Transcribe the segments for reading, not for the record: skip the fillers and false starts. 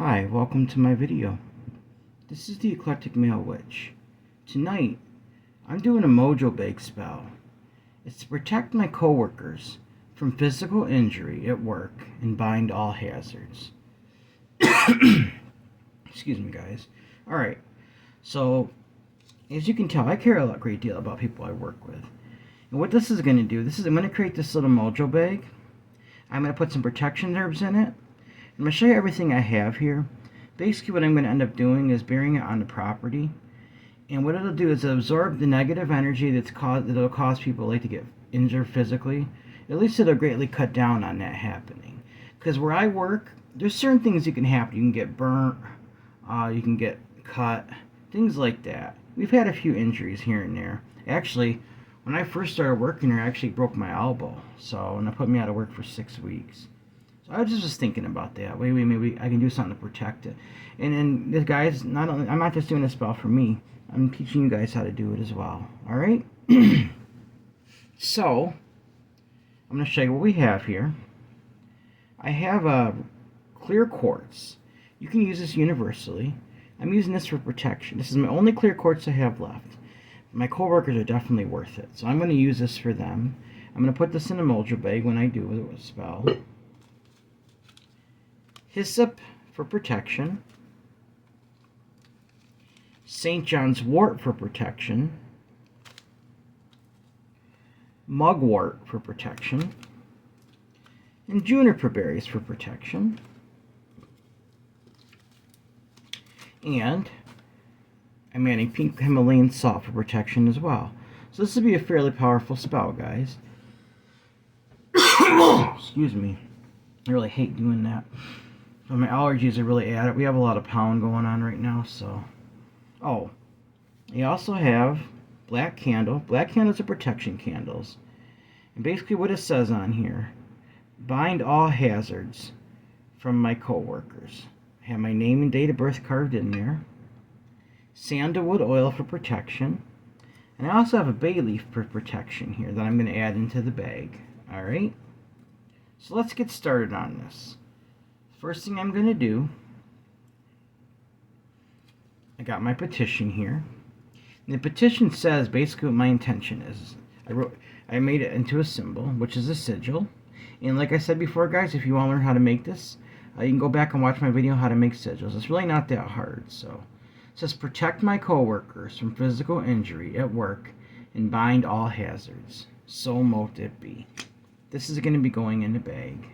Hi, welcome to my video. This is the Eclectic Male Witch. Tonight, I'm doing a Mojo bake spell. It's to protect my coworkers from physical injury at work and bind all hazards. Excuse me, guys. Alright, so as you can tell, I care a great deal about people I work with. And what this is going to do, I'm going to create this little Mojo bag. I'm going to put some protection herbs in it. I'm going to show you everything I have here. Basically what I'm going to end up doing is burying it on the property. And what it'll do is absorb the negative energy that'll cause people to get injured physically. At least it'll greatly cut down on that happening. Because where I work, there's certain things that can happen. You can get burnt, you can get cut, things like that. We've had a few injuries here and there. Actually, when I first started working here, I actually broke my elbow. And it put me out of work for 6 weeks. So I was just thinking about that. Maybe I can do something to protect it. And this guys, I'm not just doing this spell for me. I'm teaching you guys how to do it as well. All right. So I'm going to show you what we have here. I have a clear quartz. You can use this universally. I'm using this for protection. This is my only clear quartz I have left. My coworkers are definitely worth it. So I'm going to use this for them. I'm going to put this in a Mojo bag when I do a spell. Hyssop for protection. St. John's wort for protection. Mugwort for protection. And juniper berries for protection. And I'm adding pink Himalayan salt for protection as well. So this would be a fairly powerful spell, guys. Excuse me. I really hate doing that. So my allergies are really at it. We have a lot of pollen going on right now, so. Oh, I also have black candle. Black candles are protection candles. And basically what it says on here, bind all hazards from my coworkers. I have my name and date of birth carved in there. Sandalwood oil for protection. And I also have a bay leaf for protection here that I'm going to add into the bag. Alright? So let's get started on this. First thing I'm going to do, I got my petition here. And the petition says basically what my intention is. I made it into a symbol, which is a sigil. And like I said before, guys, if you want to learn how to make this, you can go back and watch my video how to make sigils. It's really not that hard. So it says, protect my coworkers from physical injury at work and bind all hazards. So mote it be. This is going to be going in the bag.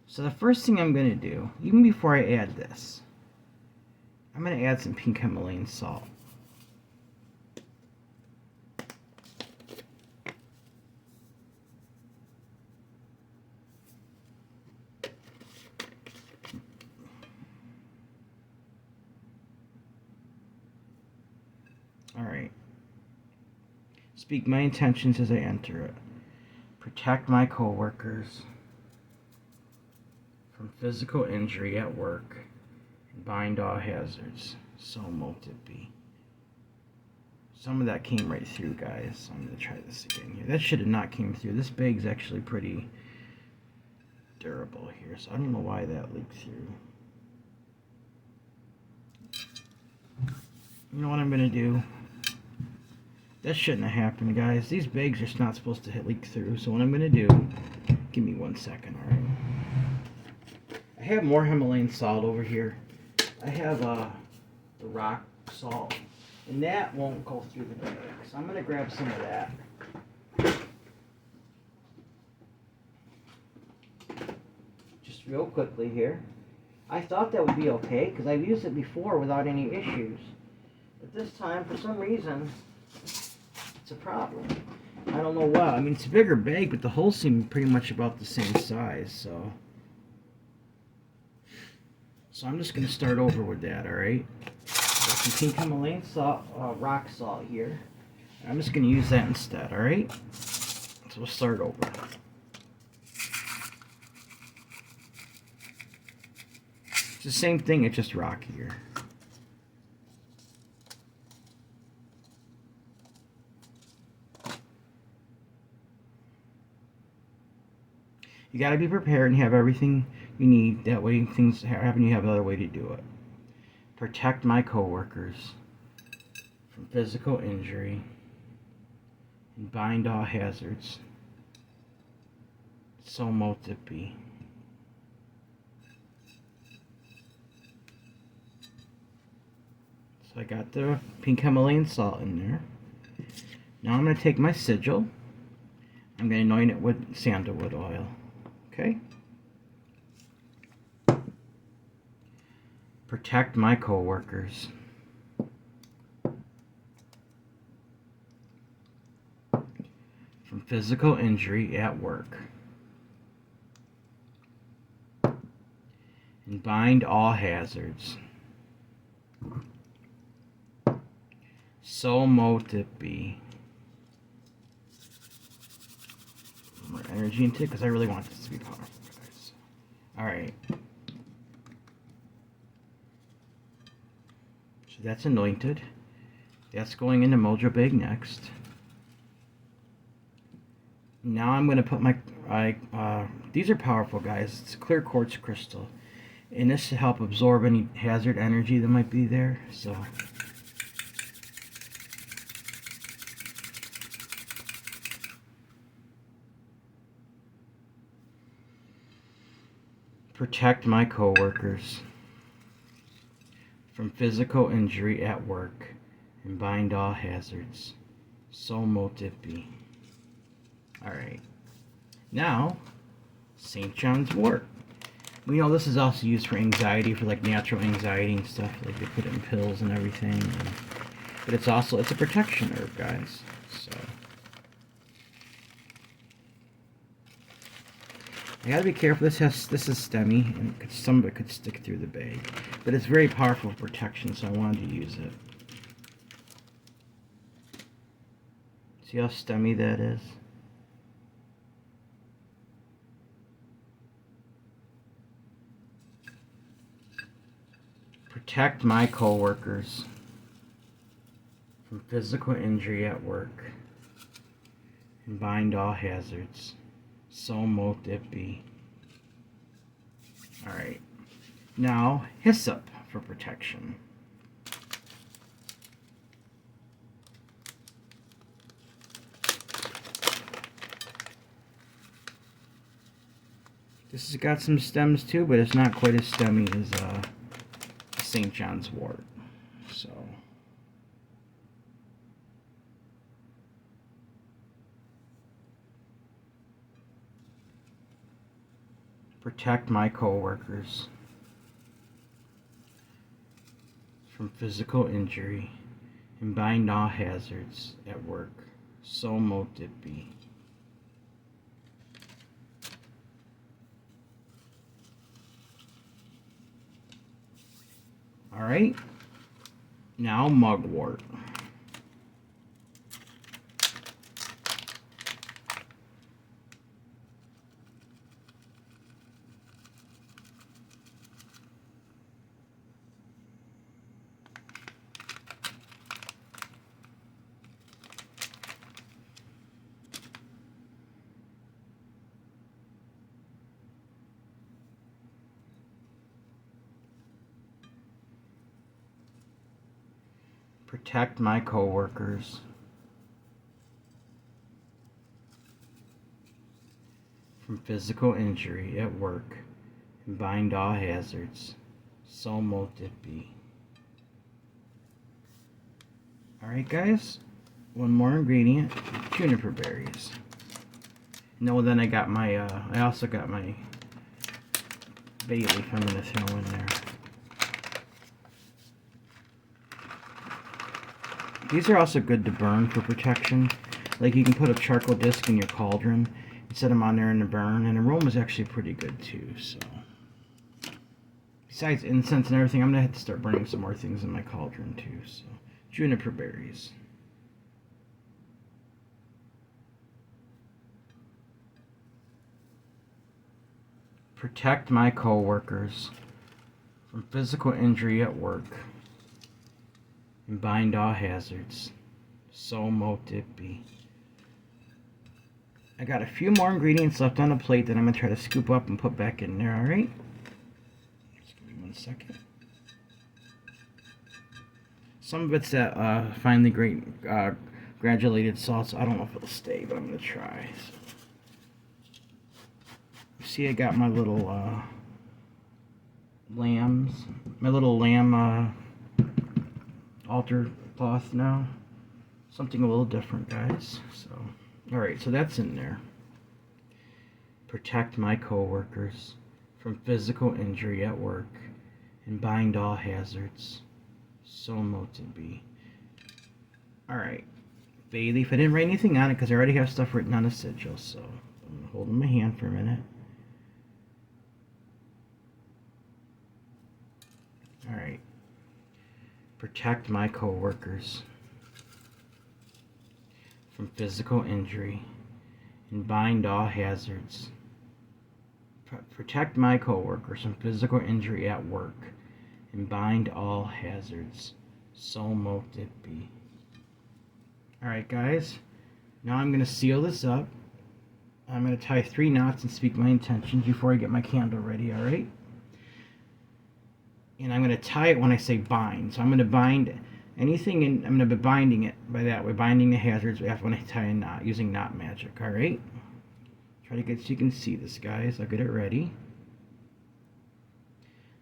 So the first thing I'm going to do, even before I add this, I'm going to add some pink Himalayan salt. Alright. Speak my intentions as I enter it. Protect my coworkers from physical injury at work and bind all hazards. So mote it be. Some of that came right through, guys. So I'm going to try this again here. That should have not came through. This bag's actually pretty durable here, so I don't know why that leaked through. You know what I'm going to do? That shouldn't have happened, guys. These bags are not supposed to leak through, so what I'm going to do, give me 1 second, alright? I have more Himalayan salt over here. I have the rock salt, and that won't go through the bag. So I'm going to grab some of that. Just real quickly here. I thought that would be okay, because I've used it before without any issues. But this time, for some reason, it's a problem. I don't know why. I mean, it's a bigger bag, but the holes seem pretty much about the same size, so I'm just going to start over with that, alright? Got some pink Himalayan salt, rock salt here. I'm just going to use that instead, alright? So we'll start over. It's the same thing, it's just rockier. You got to be prepared and have everything you need. That way things happen, you have another way to do it. Protect my coworkers from physical injury and bind all hazards. So mote it be. So I got the pink Himalayan salt in there. Now I'm going to take my sigil. I'm going to anoint it with sandalwood oil. Okay? Protect my coworkers. From physical injury at work. And bind all hazards. So mote it be. More energy into it because I really want this to be powerful, guys. Alright. So that's anointed. That's going into Mojo Bag next. Now I'm going to put my... these are powerful, guys. It's clear quartz crystal. And this should help absorb any hazard energy that might be there. So... Protect my coworkers from physical injury at work and bind all hazards. So mote it be. Alright. Now, St. John's wort. We know this is also used for anxiety, for like natural anxiety and stuff. Like they put it in pills and everything. But it's also, it's a protection herb, guys. So... I gotta be careful. This is stemmy, and some of it could stick through the bag. But it's very powerful protection, so I wanted to use it. See how stemmy that is? Protect my coworkers from physical injury at work and bind all hazards. So mote it be. Alright. Now, hyssop for protection. This has got some stems too, but it's not quite as stemmy as St. John's wort. So... Protect my coworkers from physical injury and bind all hazards at work. So mote it be. Alright, now mugwort. Protect my coworkers from physical injury at work and bind all hazards. So mote it be. Alright guys, one more ingredient, juniper berries. No, then I got my, I also got my bay leaf I'm going to throw in there. These are also good to burn for protection. Like you can put a charcoal disc in your cauldron and set them on there in the burn, and the aroma is actually pretty good too. So, besides incense and everything, I'm gonna have to start burning some more things in my cauldron too. So, juniper berries. Protect my coworkers from physical injury at work and bind all hazards. So mote it be. I got a few more ingredients left on the plate that I'm going to try to scoop up and put back in there, alright? 1 second. Some of it's that finely granulated salt, so I don't know if it'll stay, but I'm going to try. So, see, I got my little my little lamb altar cloth now. Something a little different, guys. So, alright, so that's in there. Protect my coworkers from physical injury at work and bind all hazards. So mote it be. Alright. Bay leaf. I didn't write anything on it because I already have stuff written on a sigil, so I'm going to hold it in my hand for a minute. Alright. Protect my coworkers from physical injury and bind all hazards. Protect my coworkers from physical injury at work and bind all hazards. So mote it be. Alright, guys. Now I'm going to seal this up. I'm going to tie 3 knots and speak my intentions before I get my candle ready, alright? And I'm going to tie it when I say bind. So I'm going to bind anything, and I'm going to be binding it by that way, binding the hazards when I tie a knot, using knot magic, alright? Try to get so you can see this, guys. I'll get it ready.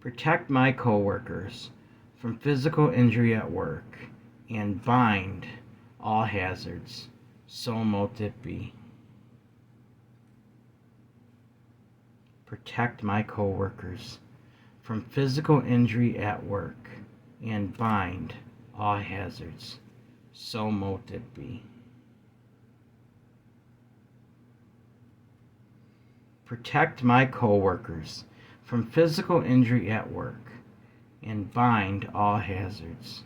Protect my coworkers from physical injury at work and bind all hazards. So mote it be. Protect my coworkers from physical injury at work and bind all hazards. So mote it be. Protect my coworkers from physical injury at work and bind all hazards.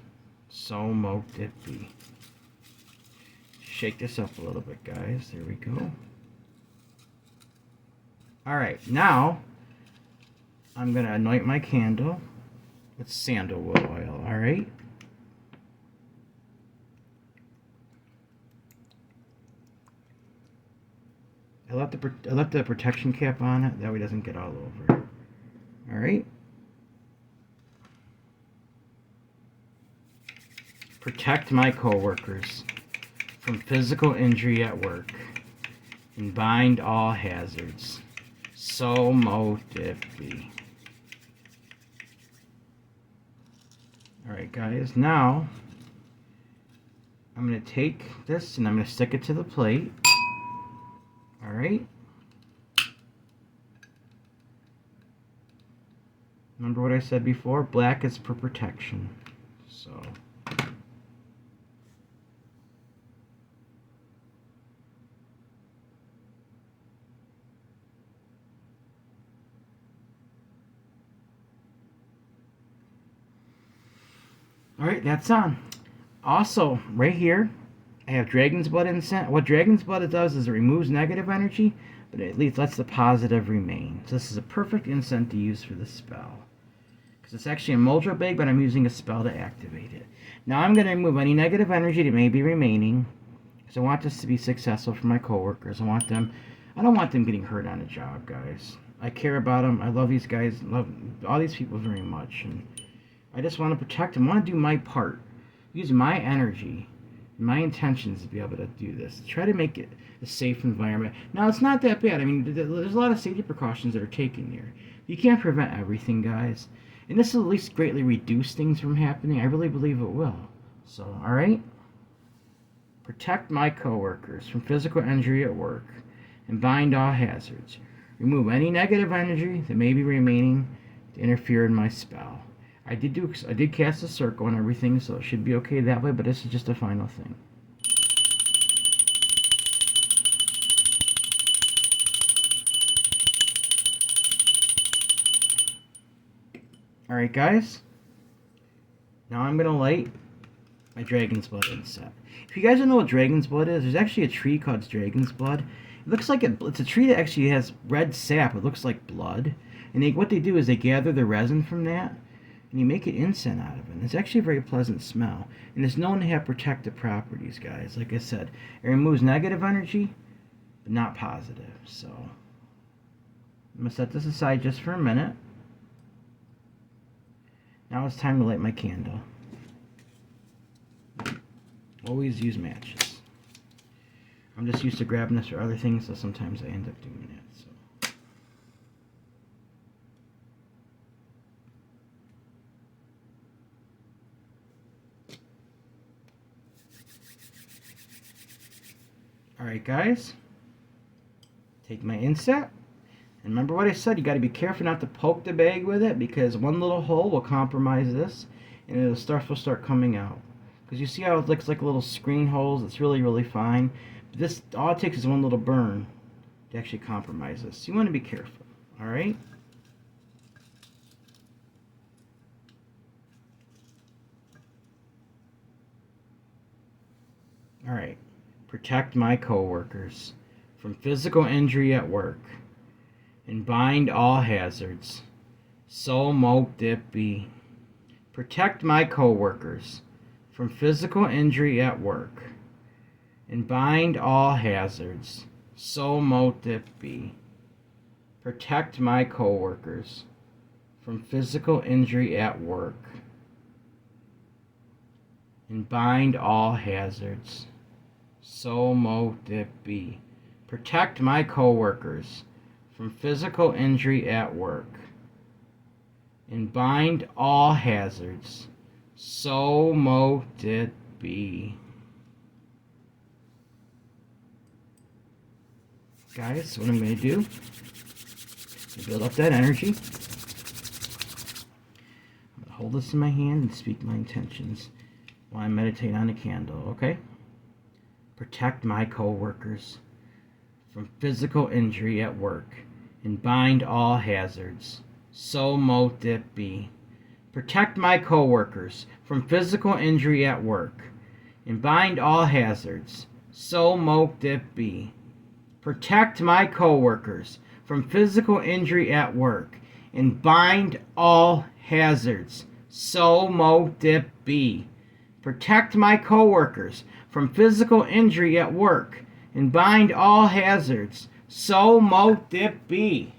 So mote it be. Shake this up a little bit, guys. There we go. Alright, now I'm going to anoint my candle with sandalwood oil, alright? I left the protection cap on it, that way it doesn't get all over. Alright? Protect my coworkers from physical injury at work and bind all hazards. So mote it be. Alright, guys, now I'm going to take this and I'm going to stick it to the plate. Alright. Remember what I said before? Black is for protection. So. Alright, that's on. Also, right here, I have Dragon's Blood incense. What Dragon's Blood does is it removes negative energy, but it at least lets the positive remain. So this is a perfect incense to use for this spell. Because it's actually a Mojo bag, but I'm using a spell to activate it. Now I'm going to remove any negative energy that may be remaining. Because I want this to be successful for my coworkers. I don't want them getting hurt on a job, guys. I care about them. I love these guys. Love all these people very much. And I just want to protect them. I want to do my part. Use my energy. My intention is to be able to do this. Try to make it a safe environment. Now, it's not that bad. I mean, there's a lot of safety precautions that are taken here. You can't prevent everything, guys. And this will at least greatly reduce things from happening. I really believe it will. So, alright? Protect my coworkers from physical injury at work and bind all hazards. Remove any negative energy that may be remaining to interfere in my spell. I did cast a circle and everything, so it should be okay that way, but this is just a final thing. Alright, guys. Now I'm going to light my Dragon's Blood incense. If you guys don't know what Dragon's Blood is, there's actually a tree called Dragon's Blood. It looks like it's a tree that actually has red sap. It looks like blood. And what they do is they gather the resin from that, and you make an incense out of it. And it's actually a very pleasant smell. And it's known to have protective properties, guys. Like I said, it removes negative energy, but not positive. So, I'm going to set this aside just for a minute. Now it's time to light my candle. Always use matches. I'm just used to grabbing this for other things, so sometimes I end up doing that. So. Alright guys, take my inset, and remember what I said, you got to be careful not to poke the bag with it, because one little hole will compromise this, and the stuff will start coming out. Because you see how it looks like little screen holes, it's really, really fine. But this, all it takes is one little burn to actually compromise this. So you want to be careful, alright? Alright. Protect my coworkers from physical injury at work and bind all hazards. So mote it be. Protect my coworkers from physical injury at work and bind all hazards. So mote it be. Protect my coworkers from physical injury at work and bind all hazards. So mote it be. Protect my coworkers from physical injury at work and bind all hazards. So mote it be. Guys, what I'm going to do to build up that energy, I'm going to hold this in my hand and speak my intentions while I meditate on a candle, okay? Protect my coworkers from physical injury at work and bind all hazards. So mote it be. Protect my coworkers from physical injury at work and bind all hazards. So mote it be. Protect my coworkers from physical injury at work and bind all hazards. So mote it be. Protect my coworkers from physical injury at work and bind all hazards. So mote it be.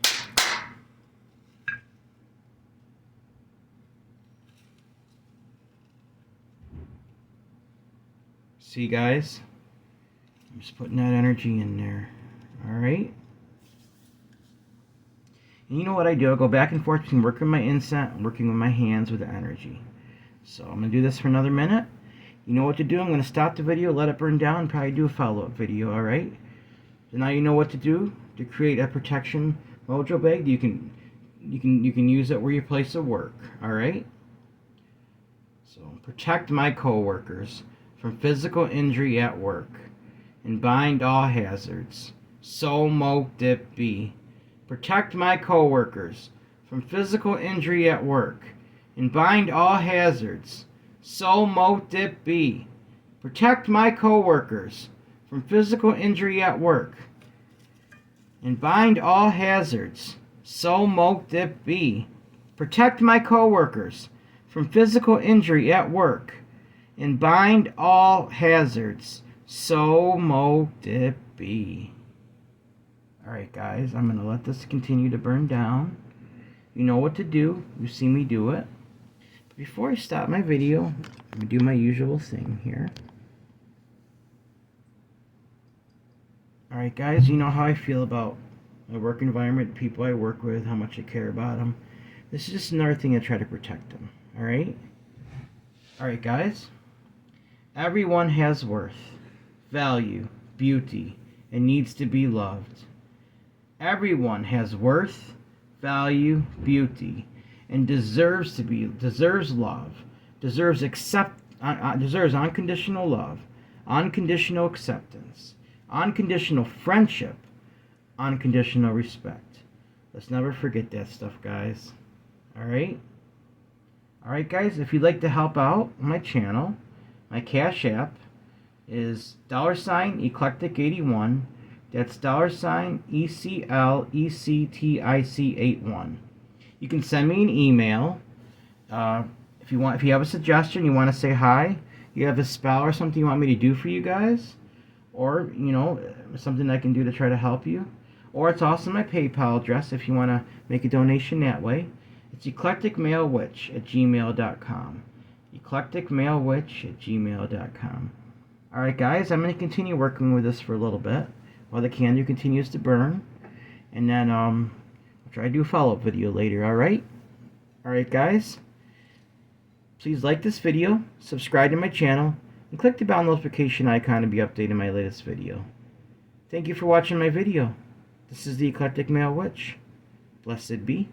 See, guys? I'm just putting that energy in there. Alright? And you know what I do? I go back and forth between working with my incense and working with my hands with the energy. So I'm going to do this for another minute. You know what to do. I'm going to stop the video, let it burn down, and probably do a follow-up video, alright? So now you know what to do to create a protection Mojo bag. You can use it where you place of work, alright? So protect my coworkers from physical injury at work and bind all hazards. So mote it be. Protect my coworkers from physical injury at work and bind all hazards. So mote it be. Protect my coworkers from physical injury at work and bind all hazards. So mote it be. Protect my coworkers from physical injury at work and bind all hazards. So mote it be. Alright guys, I'm going to let this continue to burn down. You know what to do. You've seen me do it. But before I stop my video, I'm going to do my usual thing here. Alright guys, you know how I feel about my work environment, the people I work with, how much I care about them. This is just another thing to try to protect them. Alright? Alright guys. Everyone has worth, value, beauty, and needs to be loved. Everyone has worth, value, beauty, and deserves love, deserves unconditional love, unconditional acceptance, unconditional friendship, unconditional respect. Let's never forget that stuff, guys. Alright? Alright, guys, if you'd like to help out my channel, my Cash App is $Eclectic81. That's $ECLECTIC81. You can send me an email if you have a suggestion, you want to say hi, you have a spell or something you want me to do for you guys, or something I can do to try to help you. Or it's also my PayPal address if you want to make a donation that way. It's eclecticmalewitch@gmail.com. eclecticmalewitch@gmail.com. Alright guys, I'm going to continue working with this for a little bit while the candle continues to burn. And then I'll try to do a follow-up video later, alright? Alright guys, please like this video, subscribe to my channel, and click the bell notification icon to be updated on my latest video. Thank you for watching my video. This is the Eclectic Male Witch. Blessed be.